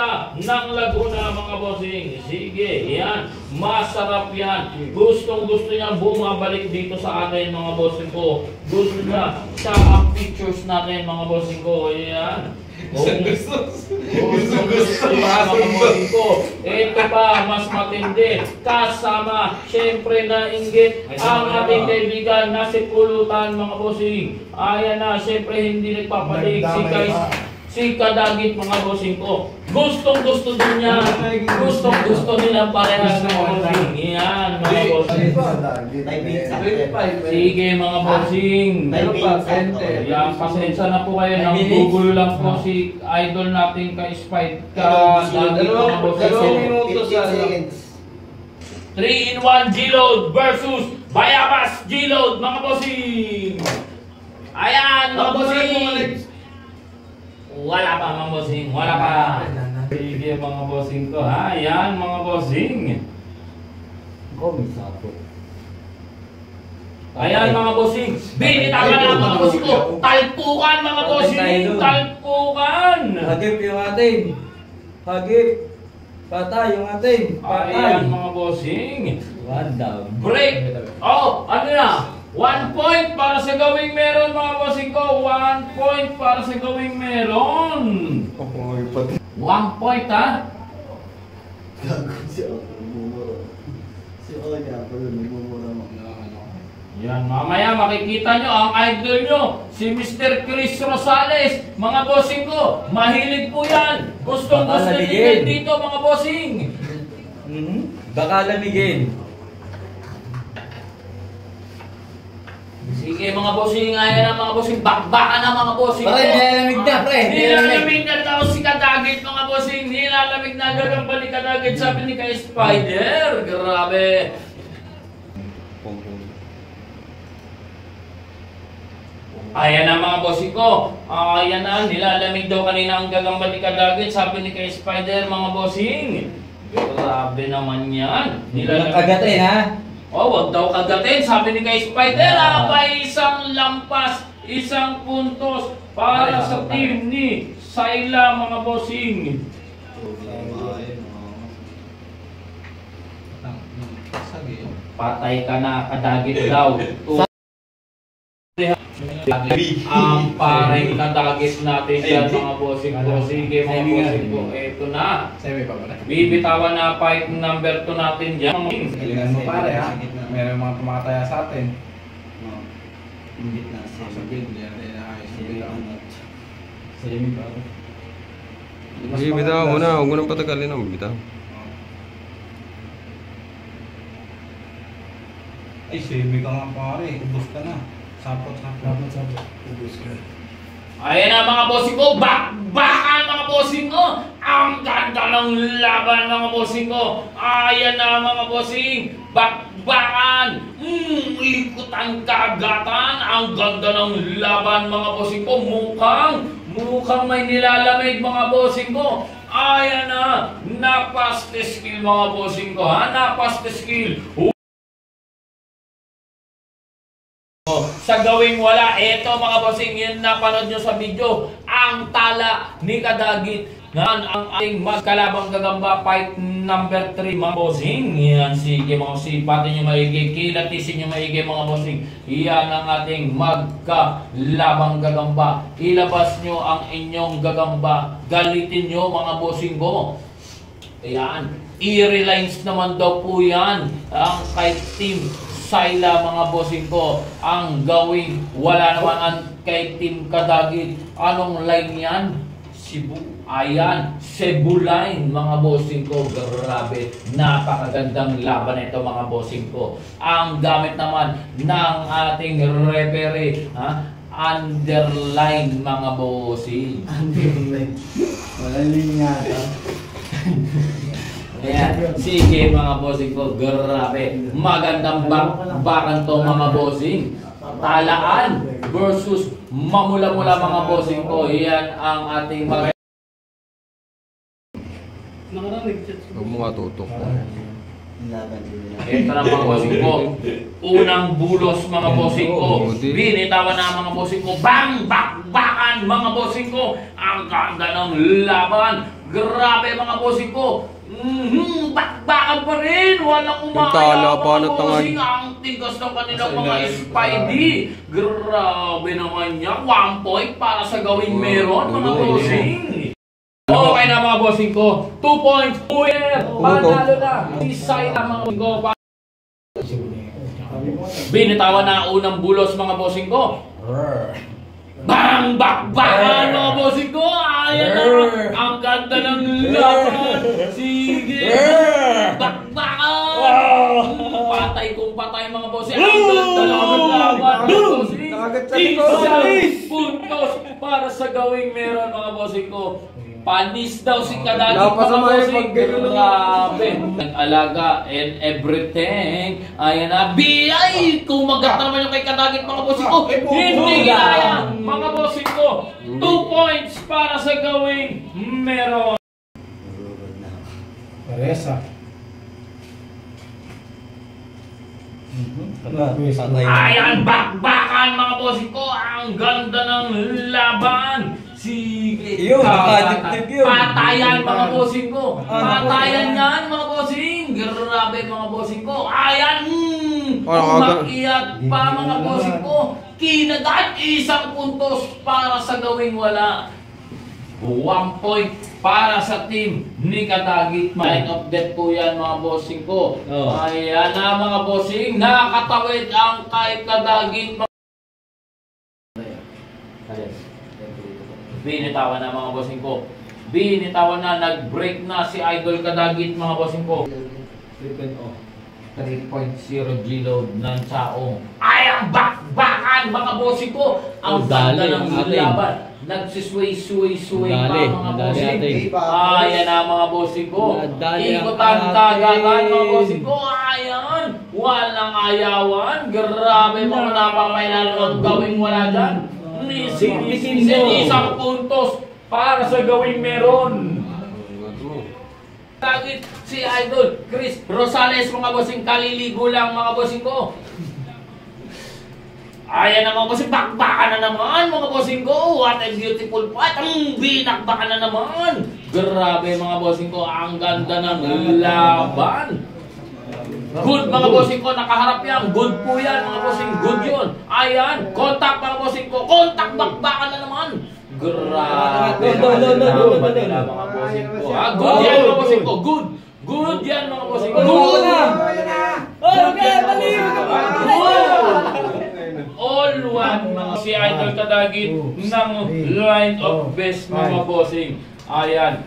Ayala ng Laguna mga bossing. Sige, yan. Masarap yan. Gusto niya bumabalik dito sa atin mga bossing ko. Gusto niya siya ang pictures natin mga bossing ko. Yan. Gusto mga bossing ko. Ito pa, mas matindi. Kasama, syempre na inggit ang ating kaibigan na si Pulutan mga bossing. Ayan na, syempre hindi nagpapalig si Kadagit mga bossing ko. Gustong-gusto din niya. Gustong-gusto nila parehas mga bossing. Yan mga bossing. Sige mga bossing. Yan, pasensya na po kayo. Nang gugulo lang po si idol natin ka-Spite Kadagit mga bossing. 3-in-1 G-Load versus Bayabas G-Load mga bossing. Ayan mga bossing. Wala pa mga bossing, wala pa. Sige mga bossing ko ha. Ayan mga bossing. Ayan mga bossing. Binitawan na mga bossing ko. Talpukan mga bossing. Talpukan. Hagip yung atin. Hagip. Patay yung atin. Patay. Ayan mga bossing. One down. Break. Oh, ano na? 1 point para sa gawing meron mga bossing ko. 1 point para sa gawing meron. 1 point ha. Yan, mamaya makikita nyo ang idol nyo, si Mr. Chris Rosales. Mga bossing ko, mahilig po yan. Gustong-gusto nyo dito mga bossing. Baka lamigin. Sige mga bossing, ayan na mga bossing, bakbakan na mga bossing. Pre, nilalamig na pre. Nilalamig na daw si Kadagit mga bossing. Nilalamig na gagamba ni Kadagit, sabi ni ka-Spider. Grabe. Ayan na mga bossing ko. Ayan na, nilalamig daw kanina ang gagamba ni Kadagit, sabi ni ka-Spider mga bossing. Grabe naman yan. Nilalamig. Agatin ha. Oh, wag daw kagatin. Sabi ni kay Spider, may isang lampas, isang puntos para sa team ni Sayla mga bossing. Patay ka na, Kadagit daw. Ang paring Kadagit natin yan mga bossing ko. Sige mga bossing ko, eto na. Bibitawan na fight number 2 natin dyan. Galingan mo pare ha. Meron mga tumataya sa atin. Ingit na sa Sabihin niya rin na ayos. Bibitaw mo na, huwag mo nang patagalin ang bibitaw. Ay, semi ka nga pare. Ubus ka na. Sapot. ubus ka. Ayan na mga bossing ko, bakbakan mga bossing ko. Ang ganda ng laban mga bossing ko. Ayan na mga bossing, bakbakan. Ikot ang kagatan. Ang ganda ng laban mga bossing ko. Mukhang may nilalamig mga bossing ko. Ayan na, napaste skill mga bossing ko ha, napaste skill. Sa gawing wala, eto mga bossing, yun napanood nyo sa video, ang tala ni Kadagit. Yan ang ating magkalabang gagamba, fight number 3 mga bossing. Yan, sige mga bossing, pati nyo maigi, kilatisin nyo maigi mga bossing. Yan ang ating magkalabang gagamba. Ilabas nyo ang inyong gagamba, galitin nyo mga bossing ko. Ayan, i-relines naman daw po yan ang kay team Sayla mga bossing ko. Ang gawing wala naman ang kay team Kadagit. Anong line yan? Cebu. Ayan, Cebu line mga bossing ko. Grabe, napakagandang laban ito mga bossing ko. Ang gamit naman ng ating referee, underline mga bossing. Underline. Wala linya. Ayan, sige mga bossing ko, grabe. Magandang bakbakan to mga bossing. Talaan versus mamula-mula mga bossing ko. Yan ang ating mga... Huwag mo matutok. Ito na mga bossing ko. Unang bulos mga bossing ko. Binitawan na mga bossing ko. Bang! Bakbakan! Ayan mga bossing ko, ang ganda ng laban. Grabe mga bossing ko. Bakbakan pa rin. Walang Tala umaya pa mga na bossing. tangan. Ang tigas ng kanilang mga Spidey. Grabe naman niya. 1 point para sa gawing meron mga bossing. Okay na mga bossing ko. 2 points. Panalo na. Isay na mga bossing ko. Binitawan na unang bulos mga bossing ko. Bang! Bakbakan mga bossing ko! Ayan na! Ang ganda ng laban! Sige! Bakbakan! Patay kung patay mga bossing! Ang ganda ng laban mga bossing! Isang puntos para sa gawing meron mga bossing ko. Panis daw si Kadagit mga bossing. Grabe. Nag-alaga and everything. Ayan na. Ay! Kumagat naman yung kay Kadagit mga bossing ko. Hindi kaya mga bossing ko. 2 points para sa gawing meron. Paresa. Ayan, bakbakan mga bossing ko. Ang ganda ng laban. Sige. Yun, nakadipdip yun. Patayan mga bossing ko. Patayan yan mga bossing. Grabe mga bossing ko. Ayan. Umakyat pa mga bossing ko. Kinagat 1 puntos para sa gawing wala. 1 point para sa team ni Kadagit. Line of death po yan mga bossing ko. Ayan na mga bossing. Nakakatawid ang kay Kadagit. Binitawan na mga bossing ko. Binitawan na. Nag-break na si Idol Kadagit mga bossing ko. 3.0 G-load ng Chaong. Ay, ang bakbakan mga bossing ko. Ang ganda ng laban. Nagsisway-sway pa mga bossing. Ayan na mga bossing ko. Ikutan tagatan mga bossing ko. Ayan. Walang ayawan. Grabe mga napapailan ang gawing wala dyan. Isang puntos para sa gawing meron. Kadagit si Idol Chris Rosales mga bossing, kaliligo lang mga bossing ko. Ayan na mga bossing, bakbakan na naman mga bossing ko. What a beautiful fight. Binakbakan na naman. Grabe mga bossing ko, ang ganda ng laban. Good mga bossing ko, nakaharap yan. Good po yan mga bossing, good yun. Ayan, contact mga bossing ko. Contact, bakbakan na naman. Grabe naman nila mga bossing ko. Good yan mga bossing ko, good. Good yan mga bossing ko. Good. Okay, mali! All one mga si Idol Kadagit ng line of best mga bossing. Ayan.